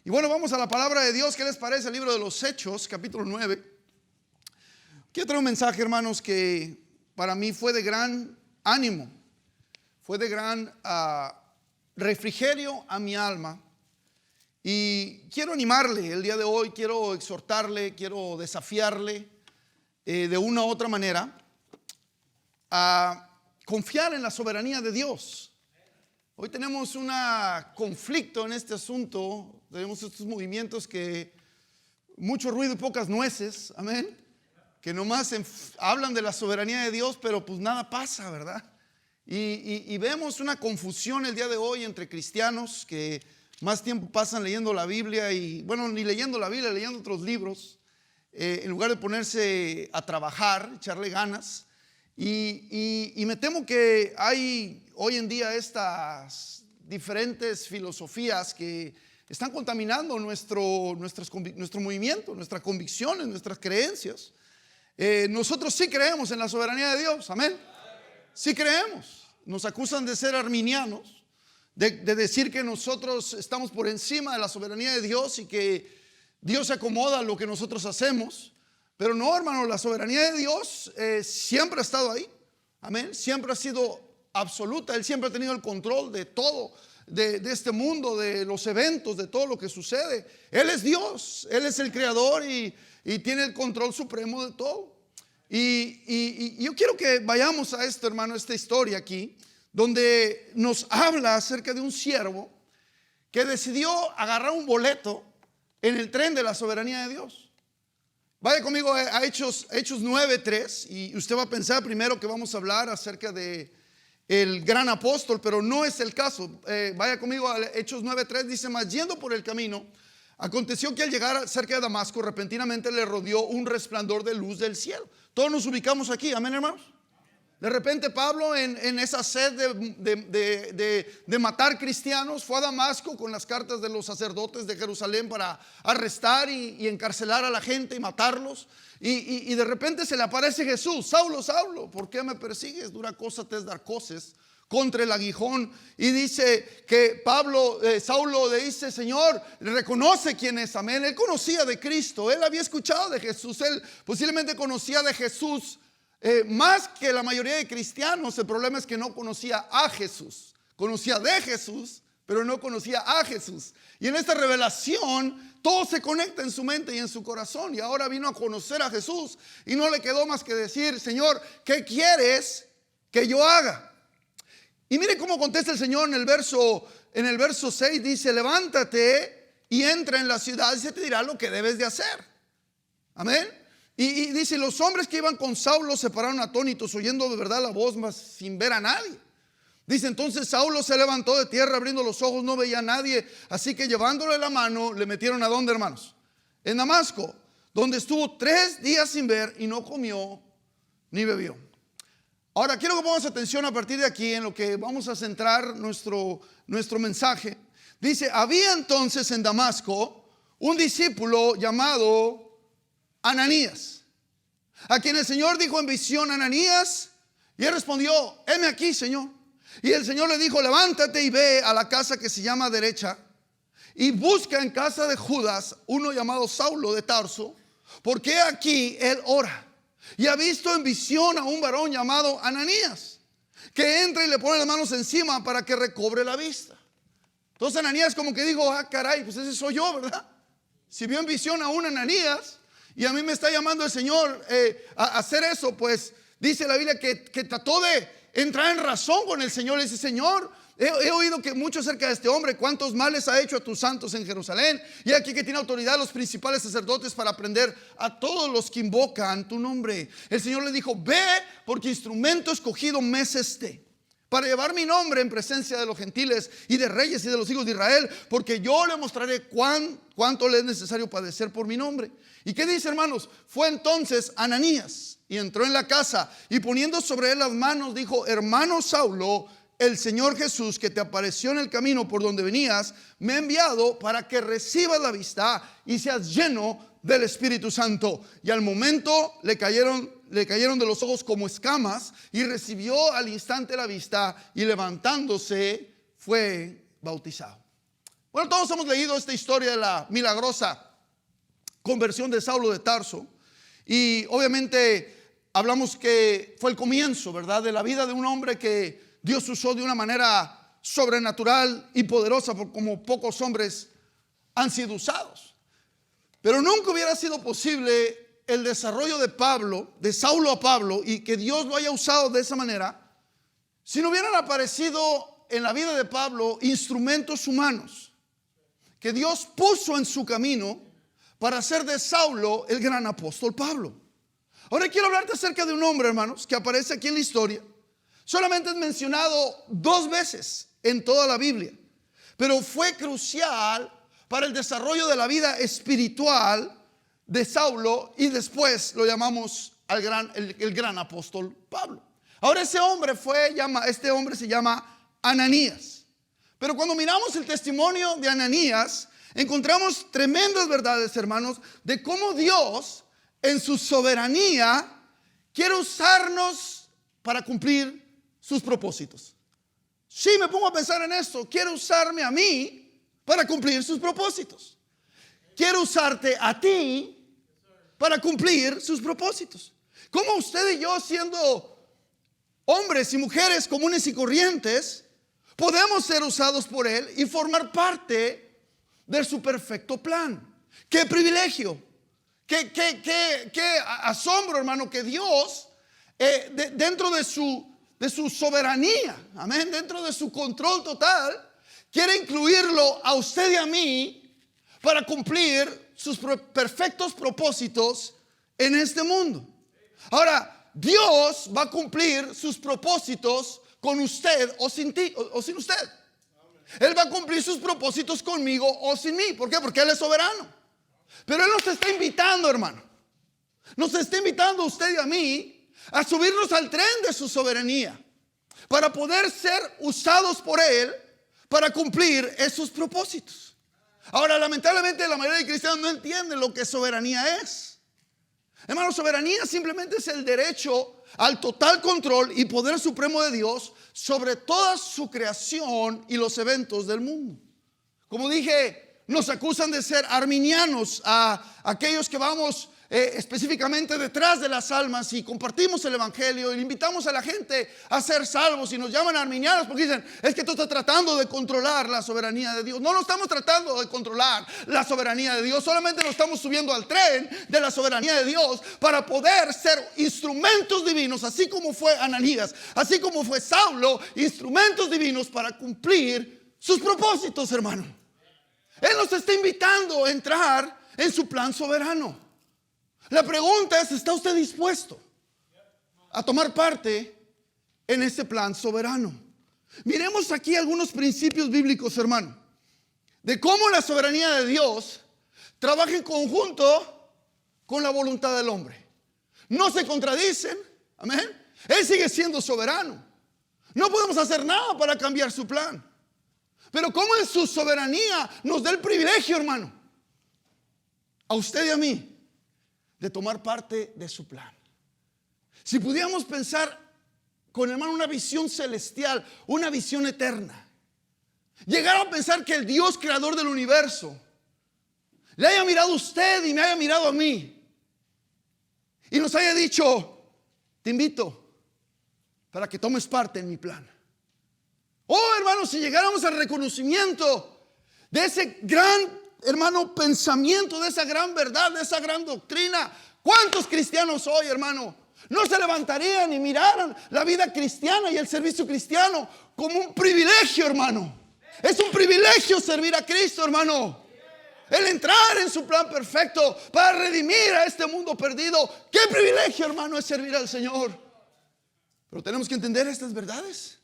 Y bueno, vamos a la palabra de Dios. ¿Qué les parece el libro de los Hechos, capítulo 9? Quiero traer un mensaje, hermanos, que para mí fue de gran ánimo, fue de gran refrigerio a mi alma. Y quiero animarle el día de hoy, quiero exhortarle, quiero desafiarle de una u otra manera a confiar en la soberanía de Dios. Hoy tenemos un conflicto en este asunto. Tenemos estos movimientos que mucho ruido y pocas nueces, amén, que nomás hablan de la soberanía de Dios, pero pues nada pasa, ¿verdad? Y vemos una confusión el día de hoy entre cristianos que más tiempo pasan leyendo la Biblia y, bueno, ni leyendo la Biblia, leyendo otros libros, en lugar de ponerse a trabajar, echarle ganas. Y me temo que hay hoy en día estas diferentes filosofías que están contaminando nuestro movimiento, nuestras convicciones, nuestras creencias. Nosotros sí creemos en la soberanía de Dios, amén. Sí creemos. Nos acusan de ser arminianos, de decir que nosotros estamos por encima de la soberanía de Dios y que Dios se acomoda a lo que nosotros hacemos. Pero no, hermano, la soberanía de Dios siempre ha estado ahí, amén. Siempre ha sido absoluta. Él siempre ha tenido el control de todo, de este mundo, de los eventos, de todo lo que sucede. Él es Dios, Él es el creador y tiene el control supremo de todo. Y yo quiero que vayamos a esto, hermano, esta historia aquí, donde nos habla acerca de un siervo que decidió agarrar un boleto en el tren de la soberanía de Dios. Vaya conmigo a Hechos 9:3 y usted va a pensar primero que vamos a hablar acerca de el gran apóstol, pero no es el caso. Vaya conmigo a Hechos 9:3, dice: mas yendo por el camino, aconteció que al llegar cerca de Damasco, repentinamente le rodeó un resplandor de luz del cielo. Todos nos ubicamos aquí, amén, hermanos. De repente Pablo en esa sed de matar cristianos fue a Damasco con las cartas de los sacerdotes de Jerusalén para arrestar y encarcelar a la gente y matarlos. Y de repente se le aparece Jesús: Saulo, Saulo, ¿por qué me persigues? Dura cosa te es dar coces contra el aguijón. Y dice que Saulo le dice: Señor, reconoce quién es, amén. Él conocía de Cristo, él había escuchado de Jesús, él posiblemente conocía de Jesús más que la mayoría de cristianos. El problema es que no conocía a Jesús. Conocía de Jesús, pero no conocía a Jesús. Y en esta revelación todo se conecta en su mente y en su corazón. Y ahora vino a conocer a Jesús y no le quedó más que decir: Señor, ¿qué quieres que yo haga? Y mire cómo contesta el Señor en el verso 6. Dice: levántate y entra en la ciudad y se te dirá lo que debes de hacer. Amén. Y dice: los hombres que iban con Saulo se pararon atónitos, oyendo de verdad la voz, mas sin ver a nadie. Dice: entonces Saulo se levantó de tierra, abriendo los ojos, no veía a nadie. Así que llevándole la mano, le metieron ¿a dónde, hermanos? En Damasco, donde estuvo 3 días sin ver y no comió ni bebió. Ahora quiero que pongamos atención a partir de aquí en lo que vamos a centrar nuestro mensaje. Dice: había entonces en Damasco un discípulo llamado Ananías, a quien el Señor dijo en visión: Ananías. Y él respondió: heme aquí, Señor. Y el Señor le dijo: levántate y ve a la casa que se llama Derecha y busca en casa de Judas uno llamado Saulo de Tarso, porque aquí él ora y ha visto en visión a un varón llamado Ananías, que entra y le pone las manos encima para que recobre la vista. Entonces Ananías como que dijo: ah, caray, pues ese soy yo, ¿verdad? Si vio en visión a un Ananías y a mí me está llamando el Señor a hacer eso, pues dice la Biblia que trató de entrar en razón con el Señor. Le dice: Señor, he oído que mucho acerca de este hombre, cuántos males ha hecho a tus santos en Jerusalén, y aquí que tiene autoridad los principales sacerdotes para prender a todos los que invocan tu nombre. El Señor le dijo: ve, porque instrumento escogido me es este, para llevar mi nombre en presencia de los gentiles y de reyes y de los hijos de Israel, porque yo le mostraré cuánto le es necesario padecer por mi nombre. ¿Y qué dice, hermanos? Fue entonces Ananías y entró en la casa y poniendo sobre él las manos dijo: hermano Saulo, el Señor Jesús, que te apareció en el camino por donde venías, me ha enviado para que recibas la vista y seas lleno del Espíritu Santo. Y al momento le cayeron de los ojos como escamas y recibió al instante la vista, y levantándose fue bautizado. Bueno, todos hemos leído esta historia de la milagrosa conversión de Saulo de Tarso. Y obviamente hablamos que fue el comienzo, ¿verdad?, de la vida de un hombre que Dios usó de una manera sobrenatural y poderosa, como pocos hombres han sido usados. Pero nunca hubiera sido posible el desarrollo de Pablo, de Saulo a Pablo, y que Dios lo haya usado de esa manera, si no hubieran aparecido en la vida de Pablo instrumentos humanos que Dios puso en su camino para hacer de Saulo el gran apóstol Pablo. Ahora quiero hablarte acerca de un hombre, hermanos, que aparece aquí en la historia. Solamente es mencionado 2 veces en toda la Biblia, pero fue crucial para el desarrollo de la vida espiritual de Saulo, y después lo llamamos el gran apóstol Pablo. Ahora este hombre se llama Ananías. Pero cuando miramos el testimonio de Ananías, encontramos tremendas verdades, hermanos, de cómo Dios en su soberanía quiere usarnos para cumplir sus propósitos. Sí, me pongo a pensar en esto. Quiere usarme a mí para cumplir sus propósitos. Quiere usarte a ti para cumplir sus propósitos. Como usted y yo, siendo hombres y mujeres comunes y corrientes, podemos ser usados por Él y formar parte de su perfecto plan. ¡Qué privilegio! ¡Qué asombro, hermano! Que Dios, dentro de su soberanía, amén, dentro de su control total, quiere incluirlo a usted y a mí para cumplir sus perfectos propósitos en este mundo. Ahora, Dios va a cumplir sus propósitos con usted o sin usted. Él va a cumplir sus propósitos conmigo o sin mí. ¿Por qué? Porque Él es soberano. Pero Él nos está invitando, hermano. Nos está invitando a usted y a mí a subirnos al tren de su soberanía para poder ser usados por Él para cumplir esos propósitos. Ahora, lamentablemente, la mayoría de cristianos no entienden lo que soberanía es. Hermano, soberanía simplemente es el derecho al total control y poder supremo de Dios sobre toda su creación y los eventos del mundo. Como dije, nos acusan de ser arminianos a aquellos que vamos específicamente detrás de las almas y compartimos el evangelio y le invitamos a la gente a ser salvos, y nos llaman arminianos porque dicen: es que tú estás tratando de controlar la soberanía de Dios. No, no estamos tratando de controlar la soberanía de Dios, solamente nos estamos subiendo al tren de la soberanía de Dios para poder ser instrumentos divinos, así como fue Ananías, así como fue Saulo, instrumentos divinos para cumplir sus propósitos, hermano. Él nos está invitando a entrar en su plan soberano. La pregunta es: ¿está usted dispuesto a tomar parte en ese plan soberano? Miremos aquí algunos principios bíblicos, hermano, de cómo la soberanía de Dios trabaja en conjunto con la voluntad del hombre. No se contradicen, amén. Él sigue siendo soberano. No podemos hacer nada para cambiar su plan. Pero cómo en su soberanía nos da el privilegio, hermano, a usted y a mí, de tomar parte de su plan. Si pudiéramos pensar con, hermano, una visión celestial, una visión eterna, llegar a pensar que el Dios creador del universo le haya mirado a usted y me haya mirado a mí y nos haya dicho: te invito para que tomes parte en mi plan. Oh, hermano, si llegáramos al reconocimiento de ese gran, hermano, pensamiento, de esa gran verdad, de esa gran doctrina, ¿cuántos cristianos hoy, hermano, no se levantarían y miraran la vida cristiana y el servicio cristiano como un privilegio, hermano? Es un privilegio servir a Cristo, hermano. El entrar en su plan perfecto para redimir a este mundo perdido. Qué privilegio, hermano, es servir al Señor. Pero tenemos que entender estas verdades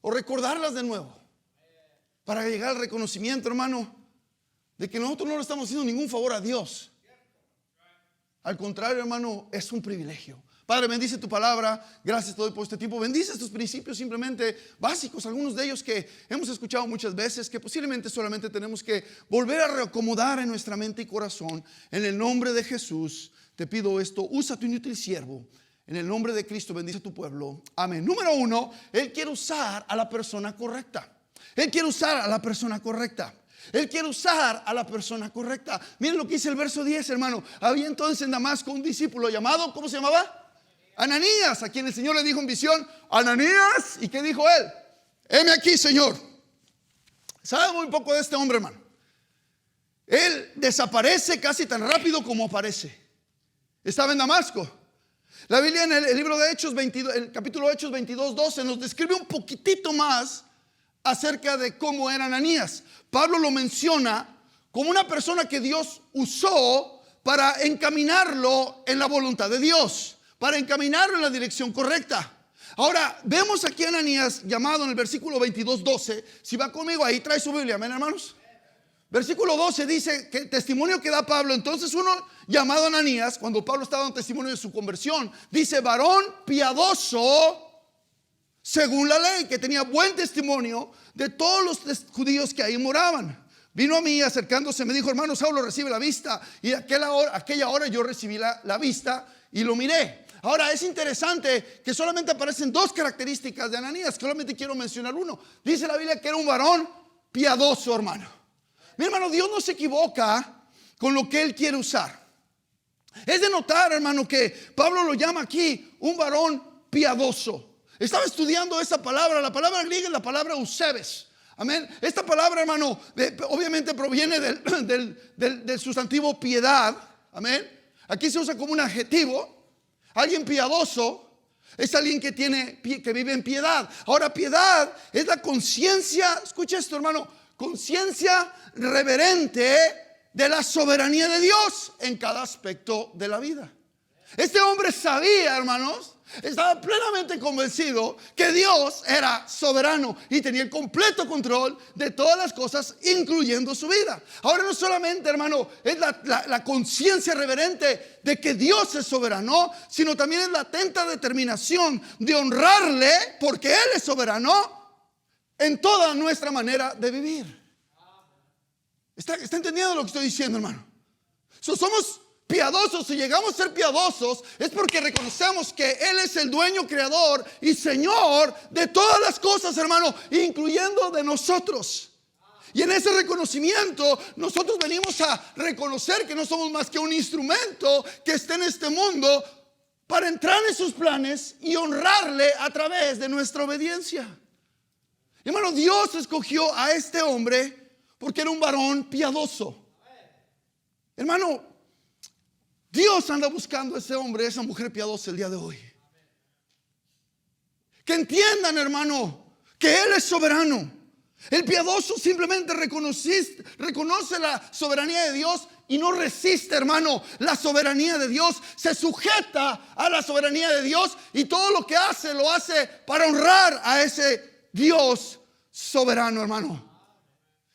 o recordarlas de nuevo para llegar al reconocimiento, hermano, de que nosotros no le estamos haciendo ningún favor a Dios. Al contrario, hermano, es un privilegio. Padre, bendice tu palabra. Gracias te doy por este tiempo. Bendice estos principios simplemente básicos, algunos de ellos que hemos escuchado muchas veces, que posiblemente solamente tenemos que volver a reacomodar en nuestra mente y corazón. En el nombre de Jesús te pido esto. Usa tu inútil siervo. En el nombre de Cristo, bendice a tu pueblo. Amén. Número 1, Él quiere usar a la persona correcta. Él quiere usar a la persona correcta. Él quiere usar a la persona correcta. Miren lo que dice el verso 10, hermano. Había entonces en Damasco un discípulo llamado, ¿cómo se llamaba? Ananías, a quien el Señor le dijo en visión: Ananías. ¿Y qué dijo él? Heme aquí, Señor. ¿Sabe muy poco de este hombre, hermano? Él desaparece casi tan rápido como aparece. Estaba en Damasco. La Biblia en el libro de Hechos 22, el capítulo de Hechos 22:12 nos describe un poquitito más acerca de cómo era Ananías. Pablo lo menciona como una persona que Dios usó para encaminarlo en la voluntad de Dios, para encaminarlo en la dirección correcta. Ahora, vemos aquí a Ananías llamado en el versículo 22:12. Si va conmigo ahí, trae su Biblia, amén, hermanos. Versículo 12 dice que el testimonio que da Pablo. Entonces uno llamado Ananías, cuando Pablo estaba dando testimonio de su conversión, dice: varón piadoso según la ley, que tenía buen testimonio de todos los judíos que ahí moraban. Vino a mí acercándose, me dijo: hermano Saulo, recibe la vista. Y aquella hora yo recibí la vista y lo miré. Ahora es interesante que solamente aparecen dos características de Ananías. Solamente quiero mencionar uno. Dice la Biblia que era un varón piadoso, hermano. Mi hermano, Dios no se equivoca con lo que Él quiere usar. Es de notar, hermano, que Pablo lo llama aquí un varón piadoso. Estaba estudiando esa palabra. La palabra griega es la palabra eusebes. Amén. Esta palabra, hermano, obviamente proviene del sustantivo piedad. Amén. Aquí se usa como un adjetivo. Alguien piadoso es alguien que vive en piedad. Ahora, piedad es la conciencia. Escucha esto, hermano. Conciencia reverente de la soberanía de Dios en cada aspecto de la vida. Este hombre sabía, hermanos, estaba plenamente convencido que Dios era soberano y tenía el completo control de todas las cosas, incluyendo su vida. Ahora no solamente, hermano, es la conciencia reverente de que Dios es soberano, sino también es la atenta determinación de honrarle porque Él es soberano en toda nuestra manera de vivir. ¿Está entendiendo lo que estoy diciendo, hermano? Somos piadosos. Si llegamos a ser piadosos es porque reconocemos que Él es el dueño, creador y Señor de todas las cosas, hermano, incluyendo de nosotros. Y en ese reconocimiento nosotros venimos a reconocer que no somos más que un instrumento que está en este mundo para entrar en sus planes y honrarle a través de nuestra obediencia. Hermano, Dios escogió a este hombre porque era un varón piadoso. Hermano, Dios anda buscando a ese hombre, a esa mujer piadosa el día de hoy. Que entiendan, hermano, que Él es soberano. El piadoso simplemente reconoce la soberanía de Dios y no resiste, hermano, la soberanía de Dios. Se sujeta a la soberanía de Dios y todo lo que hace, lo hace para honrar a ese Dios soberano, hermano.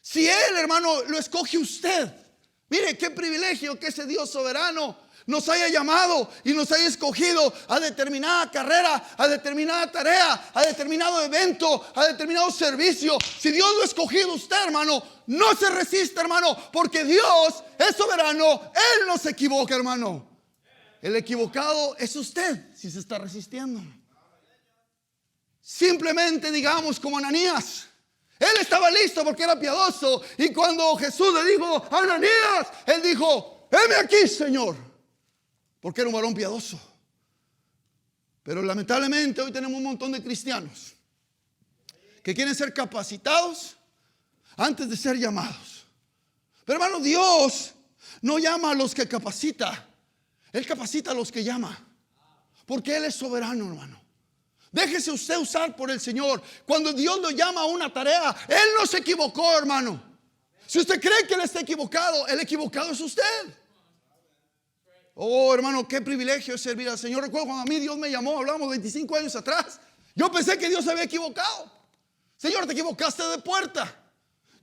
Si Él, hermano, lo escoge usted, mire qué privilegio que ese Dios soberano nos haya llamado y nos haya escogido a determinada carrera, a determinada tarea, a determinado evento, a determinado servicio. Si Dios lo ha escogido a usted, hermano, no se resista, hermano, porque Dios es soberano. Él no se equivoca, hermano. El equivocado es usted si se está resistiendo. Simplemente digamos como Ananías. Él estaba listo porque era piadoso. Y cuando Jesús le dijo: Ananías, él dijo: heme aquí, Señor. Porque era un varón piadoso. Pero lamentablemente hoy tenemos un montón de cristianos que quieren ser capacitados antes de ser llamados. Pero hermano, Dios no llama a los que capacita. Él capacita a los que llama. Porque Él es soberano, hermano. Déjese usted usar por el Señor. Cuando Dios lo llama a una tarea, Él no se equivocó, hermano. Si usted cree que Él está equivocado, el equivocado es usted. Oh, hermano, qué privilegio es servir al Señor. Recuerdo cuando a mí Dios me llamó, hablamos 25 años atrás. Yo pensé que Dios se había equivocado. Señor, te equivocaste de puerta.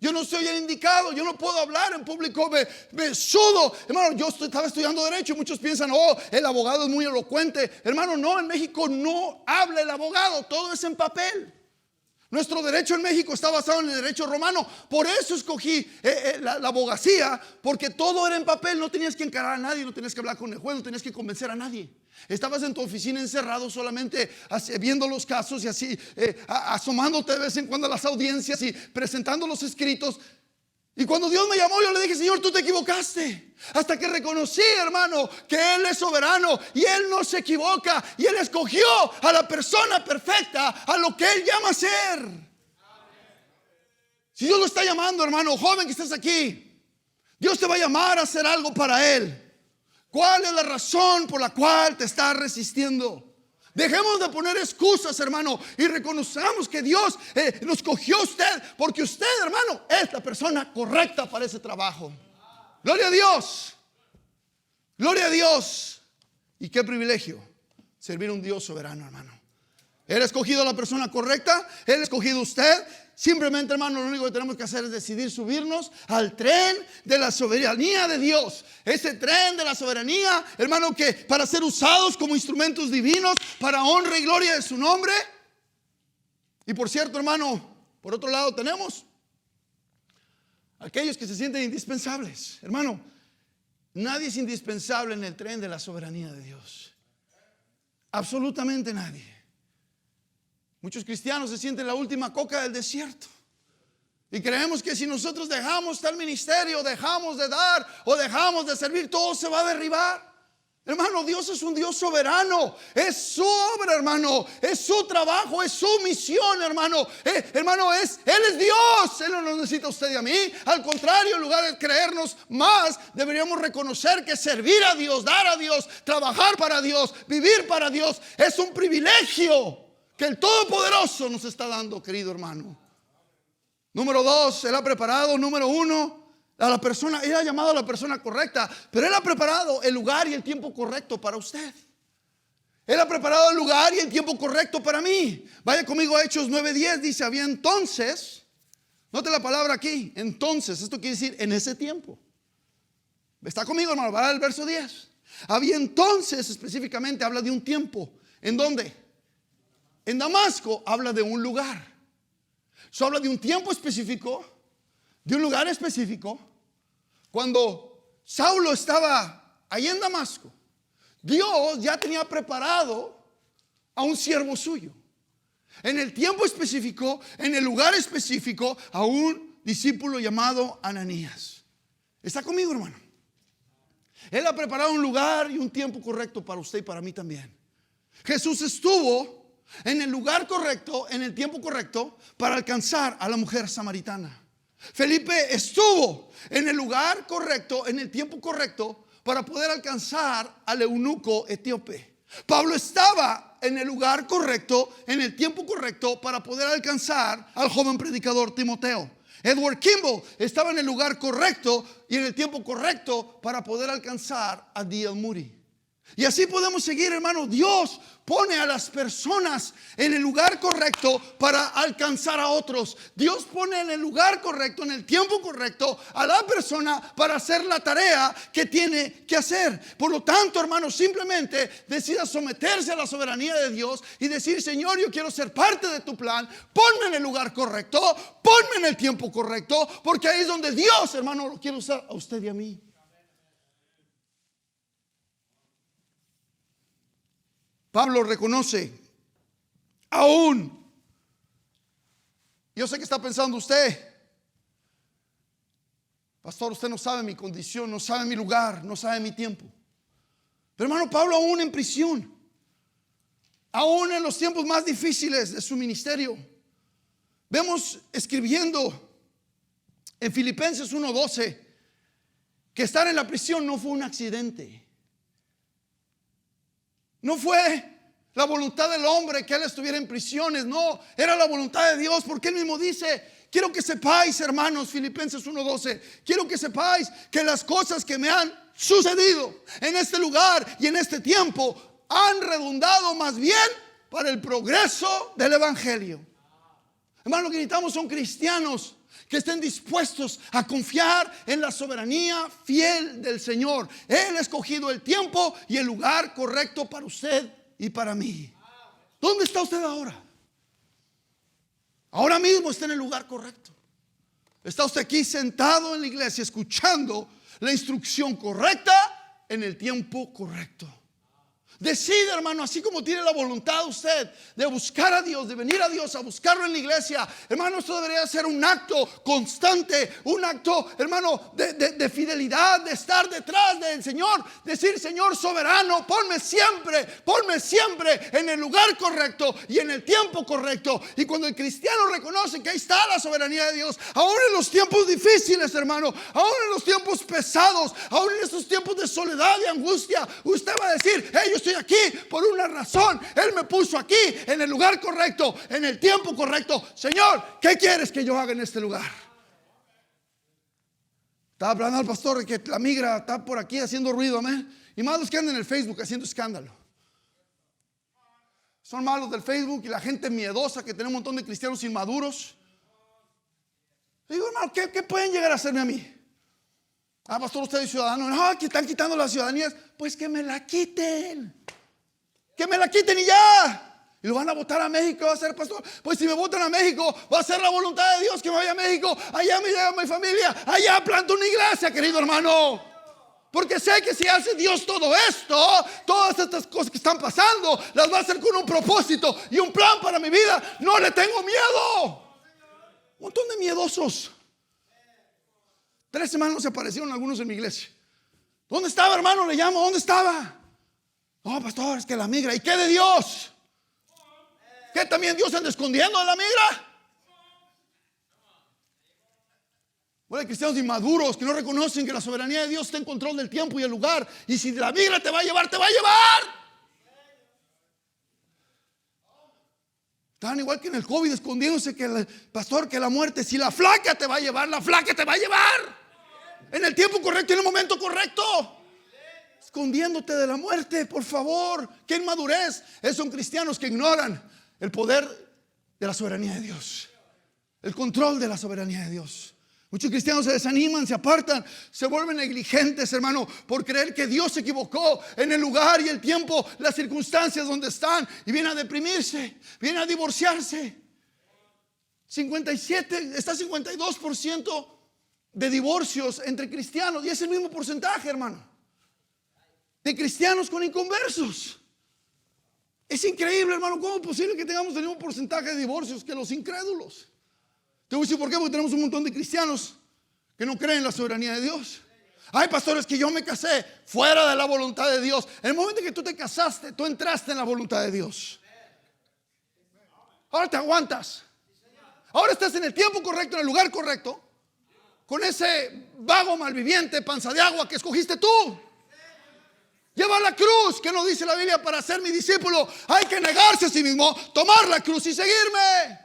Yo no soy el indicado, yo no puedo hablar en público, me sudo. Hermano, yo estaba estudiando derecho y muchos piensan: oh, el abogado es muy elocuente. Hermano, no, en México no habla el abogado, todo es en papel. Nuestro derecho en México está basado en el derecho romano. Por eso escogí la abogacía, porque todo era en papel. No tenías que encarar a nadie, no tenías que hablar con el juez, no tenías que convencer a nadie. Estabas en tu oficina encerrado solamente viendo los casos y así asomándote de vez en cuando a las audiencias y presentando los escritos. Y cuando Dios me llamó, yo le dije, Señor, tú te equivocaste. Hasta que reconocí, hermano, que Él es soberano y Él no se equivoca. Y Él escogió a la persona perfecta, a lo que Él llama a ser. Si Dios lo está llamando, hermano, joven que estás aquí, Dios te va a llamar a hacer algo para Él. ¿Cuál es la razón por la cual te estás resistiendo? Dejemos de poner excusas, hermano, y reconozcamos que Dios nos cogió a usted, porque usted, hermano, es la persona correcta para ese trabajo. Gloria a Dios. Gloria a Dios. Y qué privilegio servir a un Dios soberano, hermano. Él ha escogido a la persona correcta. Él ha escogido a usted. Simplemente, hermano, lo único que tenemos que hacer es decidir subirnos al tren de la soberanía de Dios. Ese tren de la soberanía, hermano, que para ser usados como instrumentos divinos, para honra y gloria de su nombre. Y por cierto, hermano, por otro lado tenemos aquellos que se sienten indispensables. Hermano, nadie es indispensable en el tren de la soberanía de Dios. Absolutamente nadie. Muchos cristianos se sienten la última coca del desierto. Y creemos que si nosotros dejamos tal ministerio, dejamos de dar o dejamos de servir, todo se va a derribar. Hermano, Dios es un Dios soberano. Es su obra, hermano. Es su trabajo, es su misión, hermano. Hermano, Él es Dios. Él no nos necesita a usted y a mí. Al contrario, en lugar de creernos más, deberíamos reconocer que servir a Dios, dar a Dios, trabajar para Dios, vivir para Dios, es un privilegio que el Todopoderoso nos está dando, querido hermano. Número 2, Él ha preparado. Número 1, a la persona, Él ha llamado a la persona correcta, pero Él ha preparado el lugar y el tiempo correcto para usted. Él ha preparado el lugar y el tiempo correcto para mí. Vaya conmigo a Hechos 9:10, dice, había entonces, note la palabra aquí, entonces, esto quiere decir en ese tiempo. ¿Está conmigo, hermano? Va al verso 10. Había entonces, específicamente habla de un tiempo. ¿En dónde? En Damasco. Habla de un lugar. Eso habla de un tiempo específico, de un lugar específico. Cuando Saulo estaba ahí en Damasco, Dios ya tenía preparado a un siervo suyo. En el tiempo específico, en el lugar específico, a un discípulo llamado Ananías. ¿Está conmigo, hermano? Él ha preparado un lugar y un tiempo correcto para usted y para mí también. Jesús estuvo en el lugar correcto, en el tiempo correcto, para alcanzar a la mujer samaritana. Felipe estuvo en el lugar correcto, en el tiempo correcto, para poder alcanzar al eunuco etíope. Pablo estaba en el lugar correcto, en el tiempo correcto, para poder alcanzar al joven predicador Timoteo. Edward Kimball estaba en el lugar correcto y en el tiempo correcto para poder alcanzar a D.L. Moody. Y así podemos seguir, hermano. Dios pone a las personas en el lugar correcto para alcanzar a otros. Dios pone en el lugar correcto, en el tiempo correcto, a la persona para hacer la tarea que tiene que hacer. Por lo tanto, hermano, simplemente decida someterse a la soberanía de Dios y decir, Señor, yo quiero ser parte de tu plan. Ponme en el lugar correcto, ponme en el tiempo correcto, porque ahí es donde Dios, hermano, lo quiere usar a usted y a mí. Pablo reconoce, aún, yo sé que está pensando usted, pastor, usted no sabe mi condición, no sabe mi lugar, no sabe mi tiempo. Pero hermano, Pablo aún en prisión, aún en los tiempos más difíciles de su ministerio, vemos escribiendo en Filipenses 1:12 que estar en la prisión no fue un accidente. No fue la voluntad del hombre que él estuviera en prisiones. No, era la voluntad de Dios, porque él mismo dice, quiero que sepáis, hermanos, Filipenses 1:12, quiero que sepáis que las cosas que me han sucedido en este lugar y en este tiempo han redundado más bien para el progreso del evangelio. Hermano, lo que necesitamos son cristianos que estén dispuestos a confiar en la soberanía fiel del Señor. Él ha escogido el tiempo y el lugar correcto para usted y para mí. ¿Dónde está usted ahora? Ahora mismo está en el lugar correcto. Está usted aquí sentado en la iglesia escuchando la instrucción correcta en el tiempo correcto. Decide, hermano, así como tiene la voluntad usted de buscar a Dios, de venir a Dios, a buscarlo en la iglesia. Hermano, esto debería ser un acto constante, un acto, hermano, de fidelidad, de estar detrás del Señor. Decir: Señor soberano, ponme siempre en el lugar correcto y en el tiempo correcto. Y cuando el cristiano reconoce que ahí está la soberanía de Dios, aún en los tiempos difíciles, hermano, aún en los tiempos pesados, aún en estos tiempos de soledad y angustia, usted va a decir: hey, yo estoy aquí por una razón. Él me puso aquí en el lugar correcto, en el tiempo correcto. Señor, ¿qué quieres que yo haga en este lugar? Estaba hablando al pastor de que la migra está por aquí haciendo ruido, amén. Y más los que andan en el Facebook haciendo escándalo. Son malos del Facebook y la gente miedosa, que tiene un montón de cristianos inmaduros. Digo: hermano, ¿qué pueden llegar a hacerme a mí? Ah, pastor, usted es ciudadano. No, que están quitando las ciudadanías. Pues que me la quiten. Que me la quiten y ya. Y lo van a votar a México. Va a ser pastor. Pues si me votan a México, va a ser la voluntad de Dios que me vaya a México. Allá me lleva mi familia. Allá planto una iglesia, querido hermano. Porque sé que si hace Dios todo esto, todas estas cosas que están pasando, las va a hacer con un propósito y un plan para mi vida. No le tengo miedo. Un montón de miedosos. 3 semanas se aparecieron algunos en mi iglesia. ¿Dónde estaba, hermano? Le llamo: ¿dónde estaba? No, pastor, es que la migra. ¿Y qué de Dios? ¿Qué también Dios anda escondiendo de la migra? Bueno, hay cristianos inmaduros que no reconocen que la soberanía de Dios está en control del tiempo y el lugar. Y si la migra te va a llevar, te va a llevar. Estaban igual que en el COVID, escondiéndose que el pastor, que la muerte. Si la flaca te va a llevar, la flaca te va a llevar. En el tiempo correcto y en el momento correcto. Escondiéndote de la muerte, por favor. ¡Qué inmadurez! Esos son cristianos que ignoran el poder de la soberanía de Dios, el control de la soberanía de Dios. Muchos cristianos se desaniman, se apartan, se vuelven negligentes, hermano, por creer que Dios se equivocó en el lugar y el tiempo, las circunstancias donde están, y vienen a deprimirse, vienen a divorciarse. 52% de divorcios entre cristianos, y es el mismo porcentaje, hermano, de cristianos con inconversos. Es increíble, hermano. ¿Cómo es posible que tengamos el mismo porcentaje de divorcios que los incrédulos? Te voy a decir por qué: porque tenemos un montón de cristianos que no creen en la soberanía de Dios. Hay pastores que yo me casé fuera de la voluntad de Dios. En el momento en que tú te casaste, tú entraste en la voluntad de Dios. Ahora te aguantas. Ahora estás en el tiempo correcto, en el lugar correcto, con ese vago malviviente, panza de agua que escogiste tú. Lleva la cruz, que nos dice la Biblia: para ser mi discípulo hay que negarse a sí mismo, tomar la cruz y seguirme.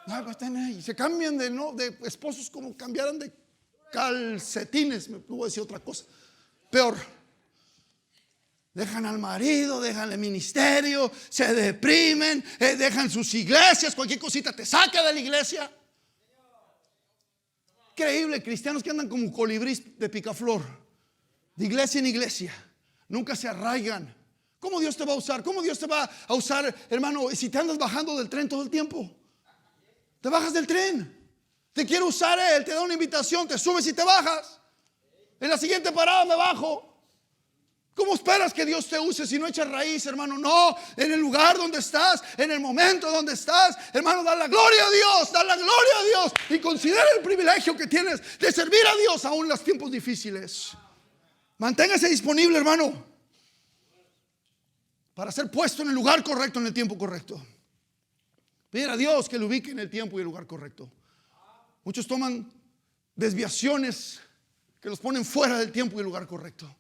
No, pues están ahí, se cambian de esposos como cambiaran de calcetines. Me voy a decir otra cosa peor. Dejan al marido, dejan el ministerio, se deprimen, dejan sus iglesias. Cualquier cosita te saca de la iglesia. Increíble, cristianos que andan como colibrís de picaflor, de iglesia en iglesia. Nunca se arraigan. ¿Cómo Dios te va a usar? ¿Cómo Dios te va a usar, hermano, si te andas bajando del tren todo el tiempo? Te bajas del tren. Te quiere usar Él, te da una invitación, te subes y te bajas. En la siguiente parada me bajo. ¿Cómo esperas que Dios te use si no echas raíz, hermano? No, en el lugar donde estás, en el momento donde estás, hermano, da la gloria a Dios, da la gloria a Dios. Y considera el privilegio que tienes de servir a Dios aún en los tiempos difíciles. Manténgase disponible, hermano, para ser puesto en el lugar correcto, en el tiempo correcto. Pedir a Dios que lo ubique en el tiempo y el lugar correcto. Muchos toman desviaciones que los ponen fuera del tiempo y el lugar correcto,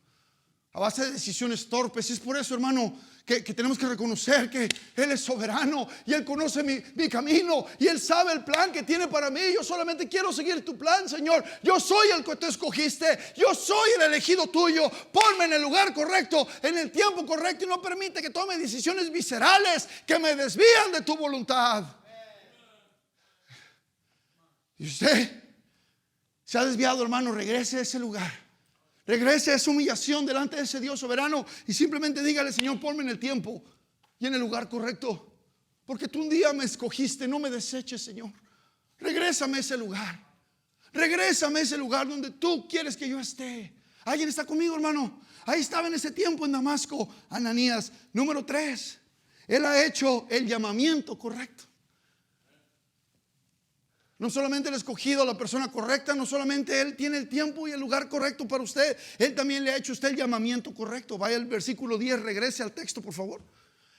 a base de decisiones torpes. Es por eso, hermano, que tenemos que reconocer que Él es soberano y Él conoce mi camino y Él sabe el plan que tiene para mí. Yo solamente quiero seguir tu plan, Señor. Yo soy el que tú escogiste. Yo soy el elegido tuyo. Ponme en el lugar correcto, en el tiempo correcto, y no permite que tome decisiones viscerales que me desvían de tu voluntad. Y usted se ha desviado, hermano, regrese a ese lugar. Regrese a esa humillación delante de ese Dios soberano y simplemente dígale: Señor, ponme en el tiempo y en el lugar correcto, porque tú un día me escogiste. No me deseches, Señor. Regrésame a ese lugar. Regrésame a ese lugar donde tú quieres que yo esté. ¿Alguien está conmigo, hermano? Ahí estaba en ese tiempo en Damasco Ananías. Número 3, él ha hecho el llamamiento correcto. No solamente el escogido, la persona correcta, no solamente él tiene el tiempo y el lugar correcto para usted, él también le ha hecho a usted el llamamiento correcto. Vaya al versículo 10, regrese al texto, por favor.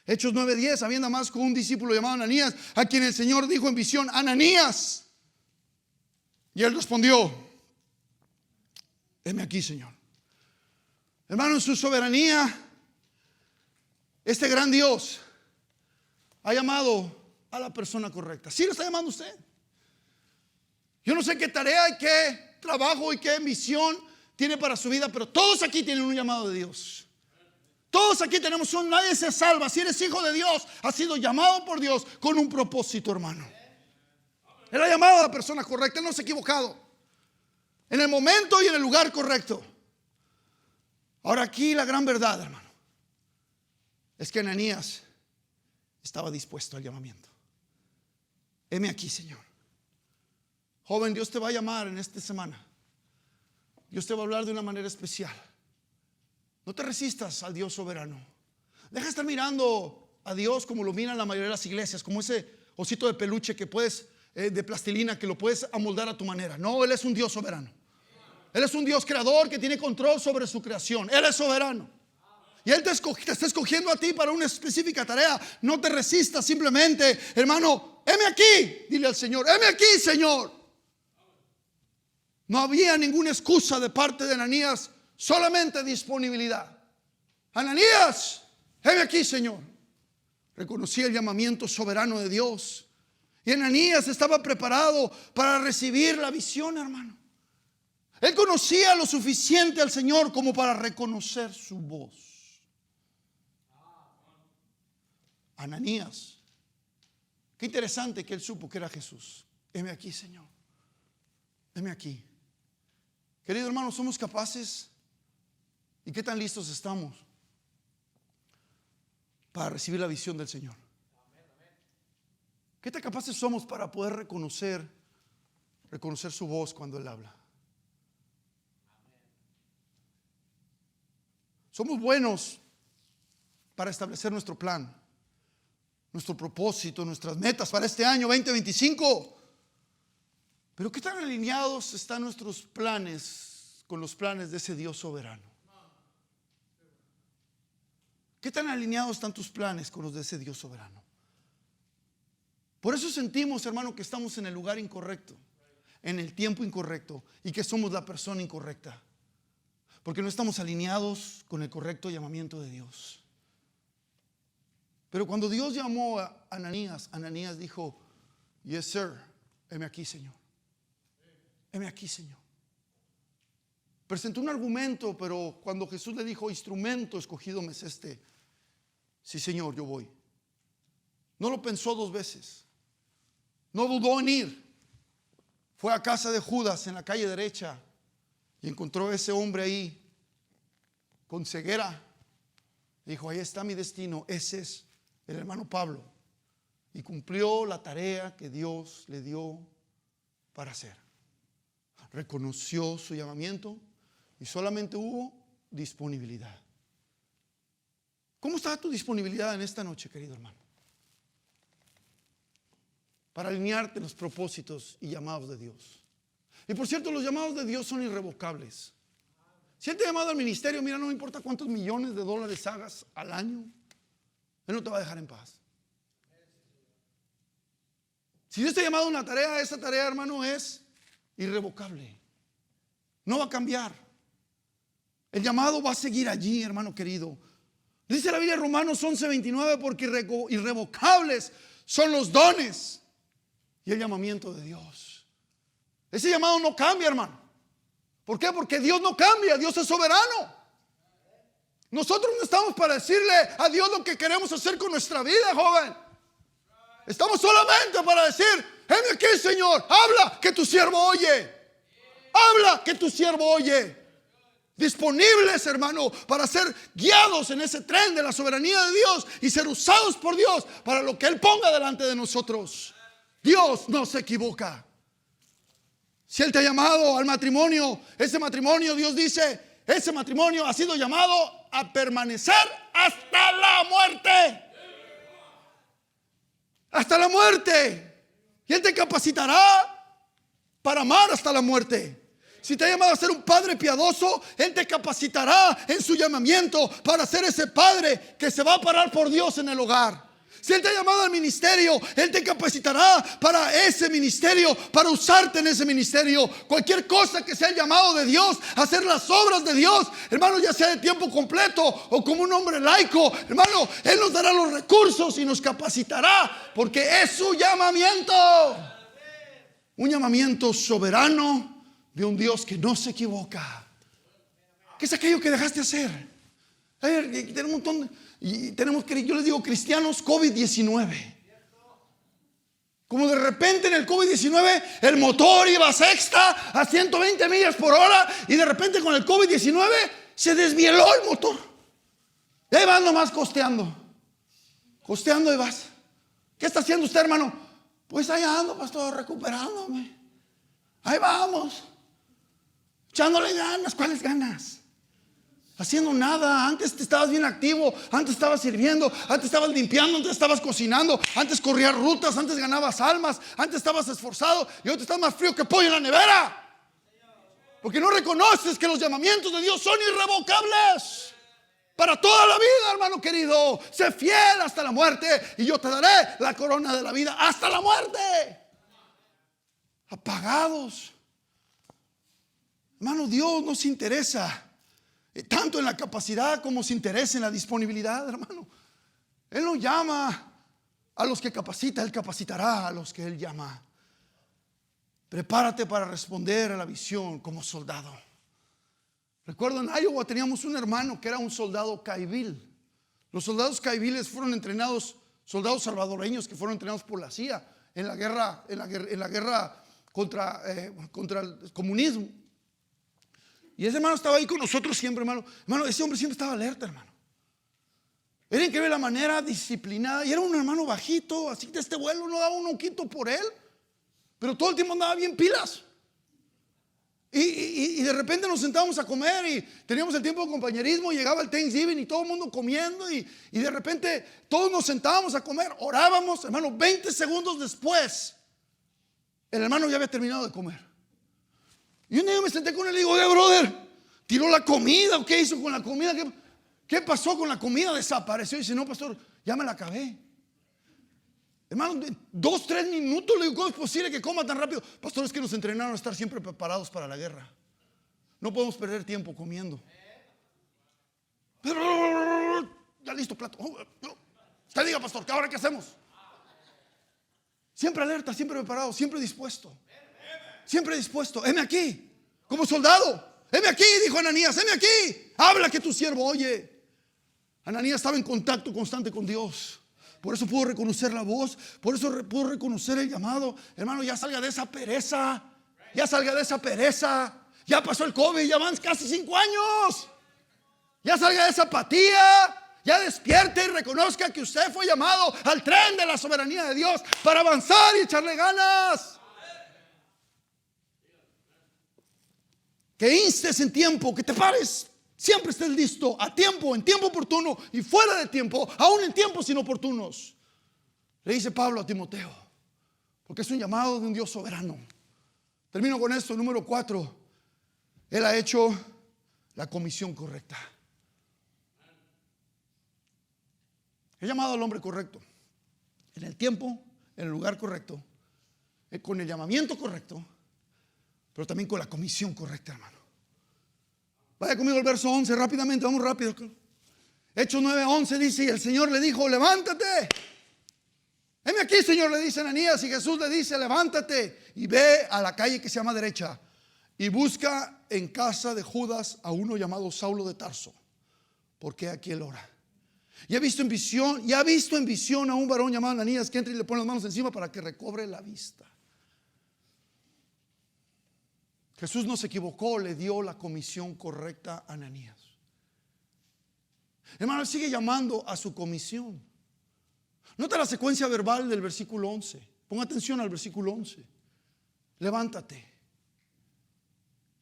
Hechos 9:10, había en Damasco un discípulo llamado Ananías, a quien el Señor dijo en visión: Ananías. Y él respondió: heme aquí, Señor. Hermano, en su soberanía, este gran Dios ha llamado a la persona correcta. ¿Sí lo está llamando usted? Yo no sé qué tarea y qué trabajo y qué misión tiene para su vida, pero todos aquí tienen un llamado de Dios. Todos aquí tenemos un, nadie se salva. Si eres hijo de Dios, has sido llamado por Dios con un propósito, hermano. Él ha llamado a la persona correcta, él no se ha equivocado. En el momento y en el lugar correcto. Ahora aquí la gran verdad, hermano, es que Ananías estaba dispuesto al llamamiento. Heme aquí, Señor. Joven, Dios te va a llamar en esta semana. Dios te va a hablar de una manera especial. No te resistas al Dios soberano. Deja de estar mirando a Dios como lo miran la mayoría de las iglesias, como ese osito de peluche que puedes, de plastilina, que lo puedes amoldar a tu manera. No, Él es un Dios soberano. Él es un Dios creador que tiene control sobre su creación. Él es soberano. Y Él te está escogiendo a ti para una específica tarea. No te resistas, simplemente, hermano, heme aquí. Dile al Señor: heme aquí, Señor. No había ninguna excusa de parte de Ananías, solamente disponibilidad. Ananías, heme aquí, Señor. Reconocía el llamamiento soberano de Dios. Y Ananías estaba preparado para recibir la visión, hermano. Él conocía lo suficiente al Señor como para reconocer su voz. Ananías, qué interesante que él supo que era Jesús. Heme aquí, Señor. Heme aquí. Querido hermano, ¿somos capaces? ¿Y qué tan listos estamos para recibir la visión del Señor? ¿Qué tan capaces somos para poder reconocer su voz cuando Él habla? Somos buenos para establecer nuestro plan, nuestro propósito, nuestras metas para este año 2025. Pero ¿qué tan alineados están nuestros planes con los planes de ese Dios soberano? ¿Qué tan alineados están tus planes con los de ese Dios soberano? Por eso sentimos, hermano, que estamos en el lugar incorrecto, en el tiempo incorrecto, y que somos la persona incorrecta, porque no estamos alineados con el correcto llamamiento de Dios. Pero cuando Dios llamó a Ananías, Ananías dijo: yes, sir, heme aquí, Señor. Heme aquí, Señor. Presentó un argumento, pero cuando Jesús le dijo: instrumento escogido me es este, sí, Señor, yo voy. No lo pensó dos veces. No dudó en ir. Fue a casa de Judas en la calle derecha y encontró a ese hombre ahí con ceguera. Dijo: ahí está mi destino. Ese es el hermano Pablo. Y cumplió la tarea que Dios le dio para hacer. Reconoció su llamamiento y solamente hubo disponibilidad. ¿Cómo está tu disponibilidad en esta noche, querido hermano? Para alinearte en los propósitos y llamados de Dios. Y por cierto, los llamados de Dios son irrevocables. Si Él te ha llamado al ministerio, mira, no me importa cuántos millones de dólares hagas al año, Él no te va a dejar en paz. Si Dios te ha llamado a una tarea, esa tarea, hermano, es irrevocable. No va a cambiar. El llamado va a seguir allí, hermano querido. Dice la Biblia en Romanos 11:29, porque irrevocables son los dones y el llamamiento de Dios. Ese llamado no cambia, hermano. ¿Por qué? Porque Dios no cambia, Dios es soberano. Nosotros no estamos para decirle a Dios lo que queremos hacer con nuestra vida, joven. Estamos solamente para decir: heme aquí, Señor, habla que tu siervo oye. Habla que tu siervo oye. Disponibles, hermano, para ser guiados en ese tren de la soberanía de Dios y ser usados por Dios para lo que Él ponga delante de nosotros. Dios no se equivoca. Si Él te ha llamado al matrimonio, ese matrimonio, Dios dice: ese matrimonio ha sido llamado a permanecer hasta la muerte. Hasta la muerte. Y Él te capacitará para amar hasta la muerte. Si te ha llamado a ser un padre piadoso, Él te capacitará en su llamamiento para ser ese padre que se va a parar por Dios en el hogar. Si Él te ha llamado al ministerio, Él te capacitará para ese ministerio, para usarte en ese ministerio. Cualquier cosa que sea el llamado de Dios, hacer las obras de Dios, hermano, ya sea de tiempo completo o como un hombre laico, hermano, Él nos dará los recursos y nos capacitará, porque es su llamamiento. Un llamamiento soberano de un Dios que no se equivoca. ¿Qué es aquello que dejaste hacer? Tenemos un montón de... Y tenemos, yo les digo, cristianos COVID-19. Como de repente en el COVID-19 el motor iba a sexta a 120 millas por hora, y de repente con el COVID-19 se desvieló el motor. Y ahí vas nomás costeando y vas. ¿Qué está haciendo usted, hermano? Pues ahí ando, pastor, recuperándome. Ahí vamos, echándole ganas. ¿Cuáles ganas? Haciendo nada. Antes te estabas bien activo, antes estabas sirviendo, antes estabas limpiando, antes estabas cocinando, antes corrías rutas, antes ganabas almas, antes estabas esforzado, y ahora estás más frío que pollo en la nevera, porque no reconoces que los llamamientos de Dios son irrevocables para toda la vida, hermano querido. Sé fiel hasta la muerte y yo te daré la corona de la vida hasta la muerte. Apagados, hermano, Dios nos interesa tanto en la capacidad como se interesa en la disponibilidad, hermano. Él no llama a los que capacita, Él capacitará a los que Él llama. Prepárate para responder a la visión como soldado. Recuerdo en Iowa teníamos un hermano que era un soldado caibil. Los soldados caibiles fueron entrenados, soldados salvadoreños que fueron entrenados por la CIA en la guerra contra el comunismo. Y ese hermano estaba ahí con nosotros siempre, hermano. Hermano, ese hombre siempre estaba alerta, hermano. Era increíble la manera disciplinada. Y era un hermano bajito, así de este vuelo no daba un quito por él, pero todo el tiempo andaba bien pilas. Y de repente nos sentábamos a comer y teníamos el tiempo de compañerismo. Llegaba el Thanksgiving y todo el mundo comiendo. Y de repente todos nos sentábamos a comer, orábamos, hermano. 20 segundos después, el hermano ya había terminado de comer. Y un día me senté con él y le digo: oye, brother, ¿tiró la comida? ¿Qué hizo con la comida? ¿Qué pasó con la comida? Desapareció. Y dice: no, pastor, ya me la acabé. Hermano, 2-3 minutos. Le digo: ¿cómo es posible que coma tan rápido? Pastor, es que nos entrenaron a estar siempre preparados para la guerra. No podemos perder tiempo comiendo. Ya listo, plato. Usted diga, pastor, ¿qué ahora qué hacemos? Siempre alerta, siempre preparado, siempre dispuesto. Siempre dispuesto. Heme aquí, como soldado. Heme aquí, dijo Ananías, heme aquí. Habla que tu siervo oye. Ananías estaba en contacto constante con Dios. Por eso pudo reconocer la voz. Por eso pudo reconocer el llamado. Hermano, ya salga de esa pereza. Ya salga de esa pereza. Ya pasó el COVID, ya van casi 5 años. Ya salga de esa apatía. Ya despierte y reconozca que usted fue llamado al tren de la soberanía de Dios para avanzar y echarle ganas. Que instes en tiempo, que te pares, siempre estés listo, a tiempo, en tiempo oportuno y fuera de tiempo, aún en tiempos inoportunos. Le dice Pablo a Timoteo, porque es un llamado de un Dios soberano. Termino con esto, número 4. Él ha hecho la comisión correcta. He llamado al hombre correcto, en el tiempo, en el lugar correcto, con el llamamiento correcto, pero también con la comisión correcta, hermano. Vaya conmigo al verso 11 rápidamente, vamos rápido. Hechos 9:11 dice: y el Señor le dijo: levántate. Heme aquí, Señor, le dice Ananías. Y Jesús le dice: levántate y ve a la calle que se llama derecha y busca en casa de Judas a uno llamado Saulo de Tarso, porque aquí él ora. Y ha visto en visión a un varón llamado Ananías que entra y le pone las manos encima para que recobre la vista. Jesús no se equivocó, le dio la comisión correcta a Ananías. Hermano, él sigue llamando a su comisión. Nota la secuencia verbal del versículo 11. Ponga atención al versículo 11. Levántate.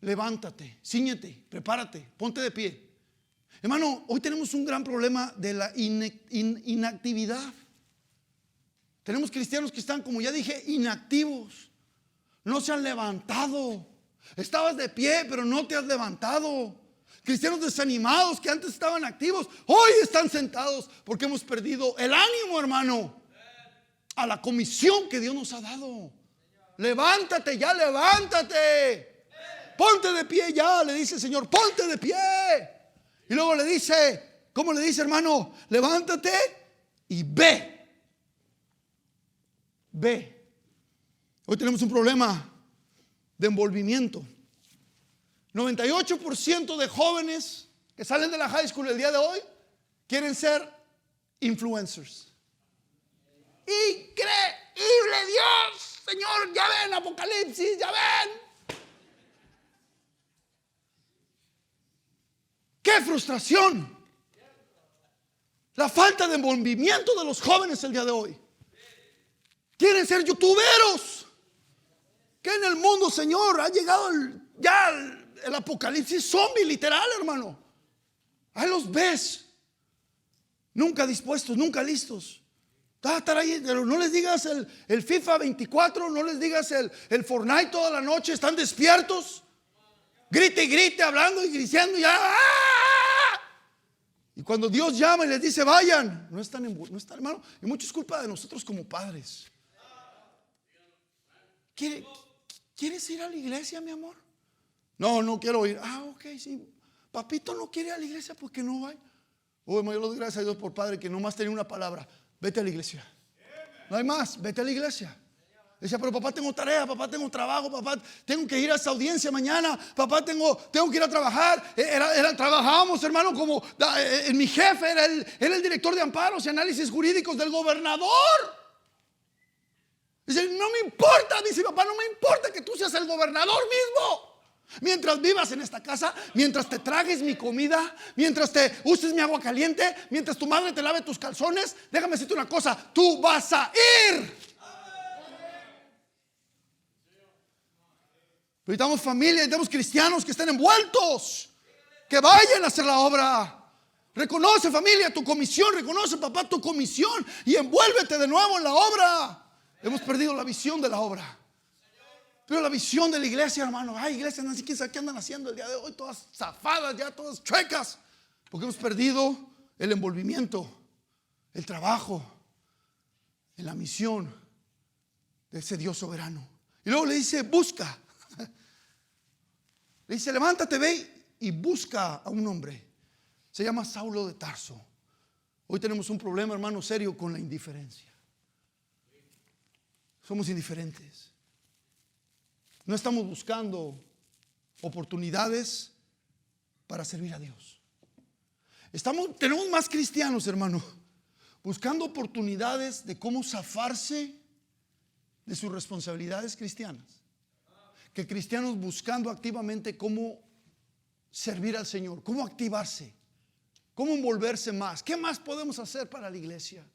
levántate, cíñete, prepárate, ponte de pie. Hermano, hoy tenemos un gran problema de la inactividad. Tenemos cristianos que están, como ya dije, inactivos. No se han levantado. Estabas de pie, pero no te has levantado. Cristianos desanimados que antes estaban activos, hoy están sentados porque hemos perdido el ánimo, hermano, a la comisión que Dios nos ha dado. Levántate ya, levántate. Ponte de pie ya, le dice el Señor, ponte de pie. Y luego le dice, ¿cómo le dice, hermano? Levántate y ve. Ve. Hoy tenemos un problema de envolvimiento. 98% de jóvenes que salen de la high school el día de hoy quieren ser influencers. Increíble, Dios, Señor, ya ven Apocalipsis, ya ven. ¡Qué frustración! La falta de envolvimiento de los jóvenes el día de hoy. Quieren ser youtuberos. Que en el mundo, Señor, ha llegado el apocalipsis zombie, literal, hermano. Ahí los ves. Nunca dispuestos, nunca listos. Estar ahí, pero no les digas el FIFA 24, no les digas el Fortnite toda la noche. Están despiertos. Grite y grite, hablando y gritando. Ya. ¡Ah! Y cuando Dios llama y les dice vayan, no están, hermano. Y mucho es culpa de nosotros como padres. ¿Quieres ir a la iglesia, mi amor? No, no quiero ir. Ok, sí. Papito no quiere ir a la iglesia porque no va. Yo le doy gracias a Dios por padre que nomás tenía una palabra. Vete a la iglesia. No hay más, vete a la iglesia. Decía, pero papá tengo tarea, papá tengo trabajo, papá tengo que ir a esa audiencia mañana, papá tengo que ir a trabajar. Trabajábamos, hermano, como mi jefe era el director de amparos y análisis jurídicos del gobernador. Dice, no me importa, dice papá, no me importa que tú seas el gobernador mismo. Mientras vivas en esta casa, mientras te tragues mi comida, mientras te uses mi agua caliente, mientras tu madre te lave tus calzones, déjame decirte una cosa, tú vas a ir. Pero necesitamos familia, necesitamos cristianos que estén envueltos, que vayan a hacer la obra. Reconoce, familia, tu comisión, reconoce, papá, tu comisión y envuélvete de nuevo en la obra. Hemos perdido la visión de la obra. Pero la visión de la iglesia, hermano, hay iglesias, no sé qué andan haciendo el día de hoy, todas zafadas, ya todas chuecas, porque hemos perdido el envolvimiento, el trabajo, en la misión de ese Dios soberano. Y luego le dice, busca. Le dice, levántate, ve y busca a un hombre. Se llama Saulo de Tarso. Hoy tenemos un problema, hermano, serio con la indiferencia. Somos indiferentes. No estamos buscando oportunidades para servir a Dios. Tenemos más cristianos, hermano, buscando oportunidades de cómo zafarse de sus responsabilidades cristianas, que cristianos buscando activamente cómo servir al Señor, cómo activarse, cómo envolverse más. ¿Qué más podemos hacer para la iglesia?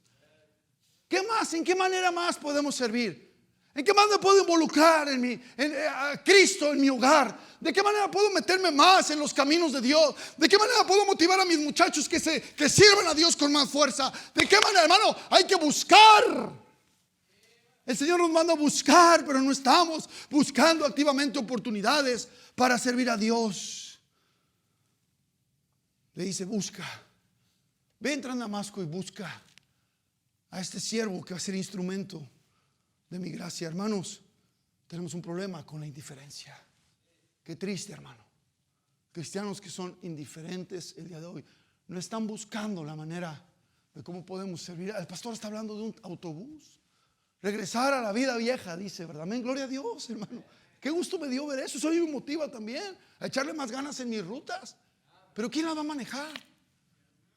¿Qué más? ¿En qué manera más podemos servir? ¿En qué manera puedo involucrar a Cristo en mi hogar? ¿De qué manera puedo meterme más en los caminos de Dios? ¿De qué manera puedo motivar a mis muchachos que sirvan a Dios con más fuerza? ¿De qué manera, hermano? Hay que buscar. El Señor nos manda a buscar, pero no estamos buscando activamente oportunidades para servir a Dios. Le dice, busca. Ve, entra a Damasco y busca a este siervo que va a ser instrumento de mi gracia. Hermanos, tenemos un problema con la indiferencia. Qué triste, hermano. Cristianos que son indiferentes el día de hoy no están buscando la manera de cómo podemos servir. El pastor está hablando de un autobús. Regresar a la vida vieja, dice, ¿verdad? Amén, gloria a Dios, hermano. Qué gusto me dio ver eso. Eso me motiva también a echarle más ganas en mis rutas. Pero ¿quién la va a manejar?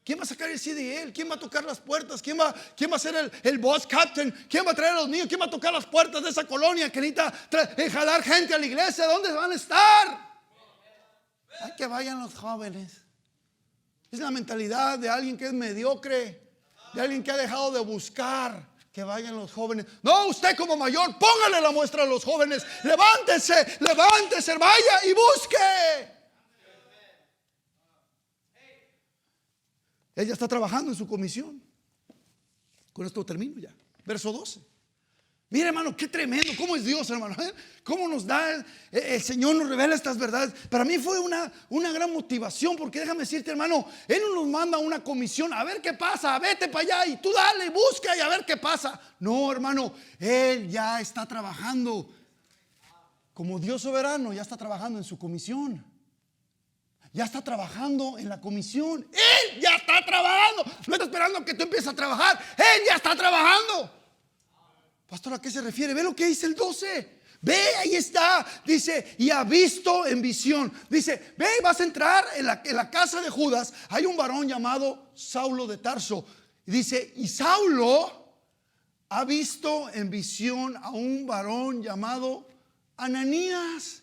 ¿Quién va a sacar el CDL? ¿Quién va a tocar las puertas? ¿Quién va a ser el boss captain? ¿Quién va a traer a los niños? ¿Quién va a tocar las puertas de esa colonia que necesita jalar gente a la iglesia? ¿Dónde van a estar? Hay que vayan los jóvenes. Es la mentalidad de alguien que es mediocre, de alguien que ha dejado de buscar que vayan los jóvenes. No, usted como mayor, póngale la muestra a los jóvenes. Levántese, levántese, vaya y busque. Ella está trabajando en su comisión. Con esto termino ya. Verso 12. Mira, hermano, qué tremendo. ¿Cómo es Dios, hermano? ¿Cómo nos da el Señor, nos revela estas verdades? Para mí fue una gran motivación, porque déjame decirte, hermano, Él no nos manda una comisión a ver qué pasa, vete para allá y tú dale, busca y a ver qué pasa. No, hermano, Él ya está trabajando. Como Dios soberano, ya está trabajando en su comisión. Ya está trabajando en la comisión. Él ya está trabajando. No está esperando que tú empieces a trabajar. Él ya está trabajando. Pastor, ¿a qué se refiere? Ve lo que dice el 12. Ve, ahí está. Dice, y ha visto en visión. Dice, ve, vas a entrar en la casa de Judas. Hay un varón llamado Saulo de Tarso. Y dice, y Saulo ha visto en visión a un varón llamado Ananías,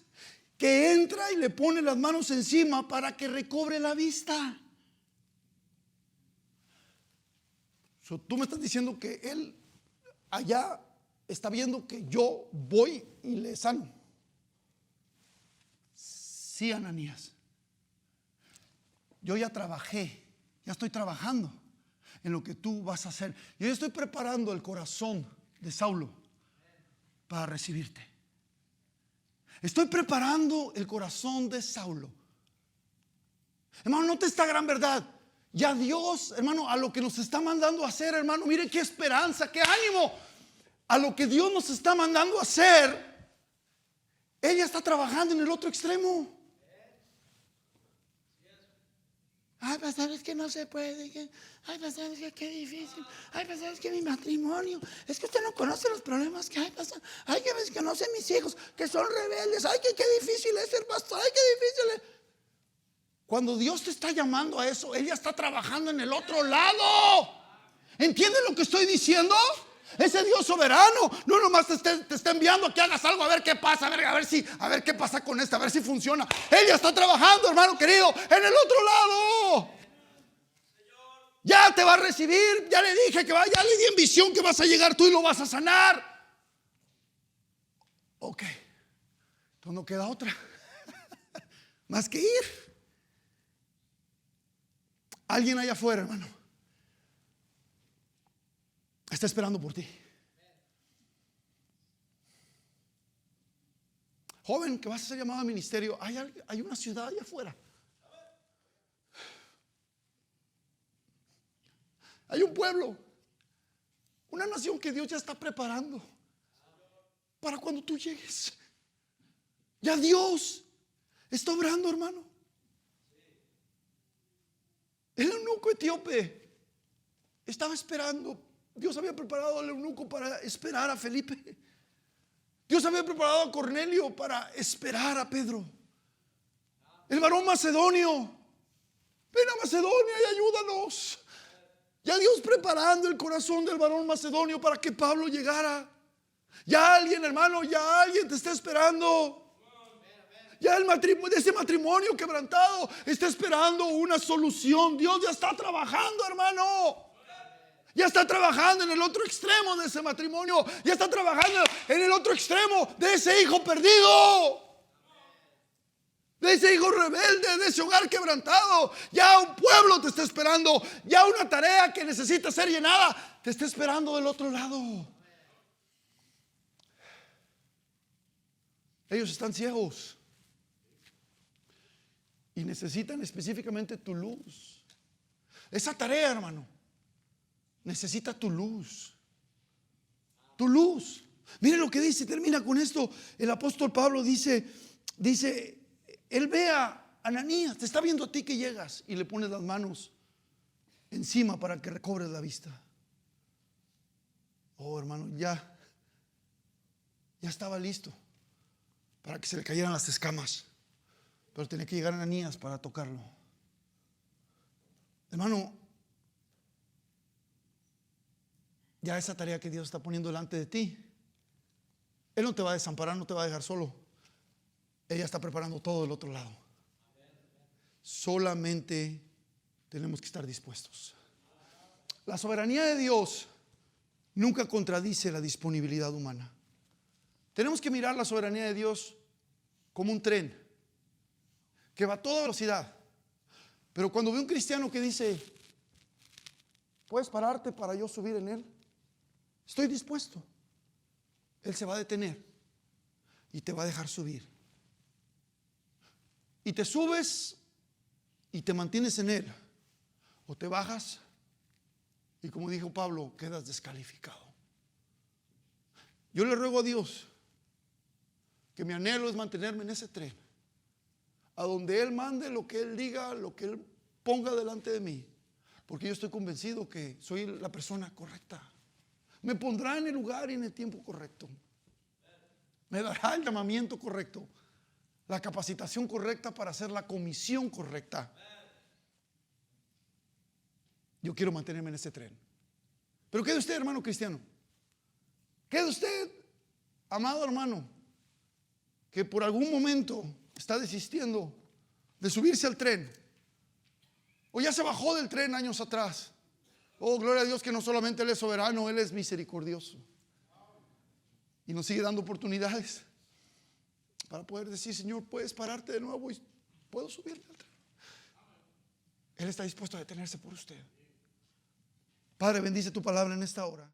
que entra y le pone las manos encima para que recobre la vista. Tú me estás diciendo que él allá está viendo que yo voy y le sano. Sí, Ananías, yo ya trabajé, ya estoy trabajando en lo que tú vas a hacer. Yo estoy preparando el corazón de Saulo para recibirte. Estoy preparando el corazón de Saulo. Hermano, note esta gran verdad. Ya Dios, hermano, a lo que nos está mandando a hacer, hermano, mire qué esperanza, qué ánimo. A lo que Dios nos está mandando a hacer, ella está trabajando en el otro extremo. Ay, pastor, es que no se puede. Ay, pastor, es que qué difícil. Ay, pastor, es que mi matrimonio. Es que usted no conoce los problemas que hay, pastor. Ay, que ves que no sé mis hijos, que son rebeldes. Ay, que qué difícil es ser pastor. Ay, qué difícil es. Cuando Dios te está llamando a eso, Él ya está trabajando en el otro lado. ¿Entiendes lo que estoy diciendo? Ese Dios soberano no nomás te está enviando a que hagas algo, a ver qué pasa, a ver qué pasa con esta, a ver si funciona. Él ya está trabajando, hermano querido, en el otro lado. Ya te va a recibir, ya le dije que va, ya le di en visión que vas a llegar tú y lo vas a sanar. Ok, entonces no queda otra más que ir. Alguien allá afuera, hermano, está esperando por ti. Joven que vas a ser llamado al ministerio, hay una ciudad allá afuera. Hay un pueblo, una nación que Dios ya está preparando para cuando tú llegues. Ya Dios está obrando, hermano. El eunuco etíope estaba esperando. Dios había preparado al eunuco para esperar a Felipe. Dios había preparado a Cornelio para esperar a Pedro. El varón macedonio, ven a Macedonia y ayúdanos. Ya Dios preparando el corazón del varón macedonio para que Pablo llegara. Ya alguien, hermano, ya alguien te está esperando. Ya el matrimonio, de ese matrimonio quebrantado, está esperando una solución. Dios ya está trabajando, hermano. Ya está trabajando en el otro extremo de ese matrimonio. Ya está trabajando en el otro extremo de ese hijo perdido, de ese hijo rebelde, de ese hogar quebrantado. Ya un pueblo te está esperando. Ya una tarea que necesita ser llenada te está esperando del otro lado. Ellos están ciegos y necesitan específicamente tu luz. Esa tarea, hermano, necesita tu luz. Tu luz. Mire lo que dice, termina con esto. El apóstol Pablo dice, él ve a Ananías, te está viendo a ti que llegas y le pones las manos encima para que recobres la vista. Oh, hermano, ya estaba listo para que se le cayeran las escamas, pero tenía que llegar Ananías para tocarlo. Hermano, ya esa tarea que Dios está poniendo delante de ti, Él no te va a desamparar, no te va a dejar solo. Ella está preparando todo del otro lado. Solamente tenemos que estar dispuestos. La soberanía de Dios nunca contradice la disponibilidad humana. Tenemos que mirar la soberanía de Dios como un tren que va a toda velocidad. Pero cuando ve un cristiano que dice, ¿puedes pararte para yo subir en él? Estoy dispuesto. Él se va a detener y te va a dejar subir. Y te subes y te mantienes en él, o te bajas y, como dijo Pablo, quedas descalificado. Yo le ruego a Dios que mi anhelo es mantenerme en ese tren, a donde Él mande, lo que Él diga, lo que Él ponga delante de mí, porque yo estoy convencido que soy la persona correcta. Me pondrá en el lugar y en el tiempo correcto. Me dará el llamamiento correcto, la capacitación correcta para hacer la comisión correcta. Yo quiero mantenerme en ese tren. Pero ¿qué de usted, hermano cristiano? ¿Qué de usted, amado hermano, que por algún momento está desistiendo de subirse al tren, o ya se bajó del tren años atrás? Oh, gloria a Dios que no solamente Él es soberano, Él es misericordioso y nos sigue dando oportunidades para poder decir, Señor, puedes pararte de nuevo y puedo subirme al tren. Él está dispuesto a detenerse por usted. Padre, bendice tu palabra en esta hora.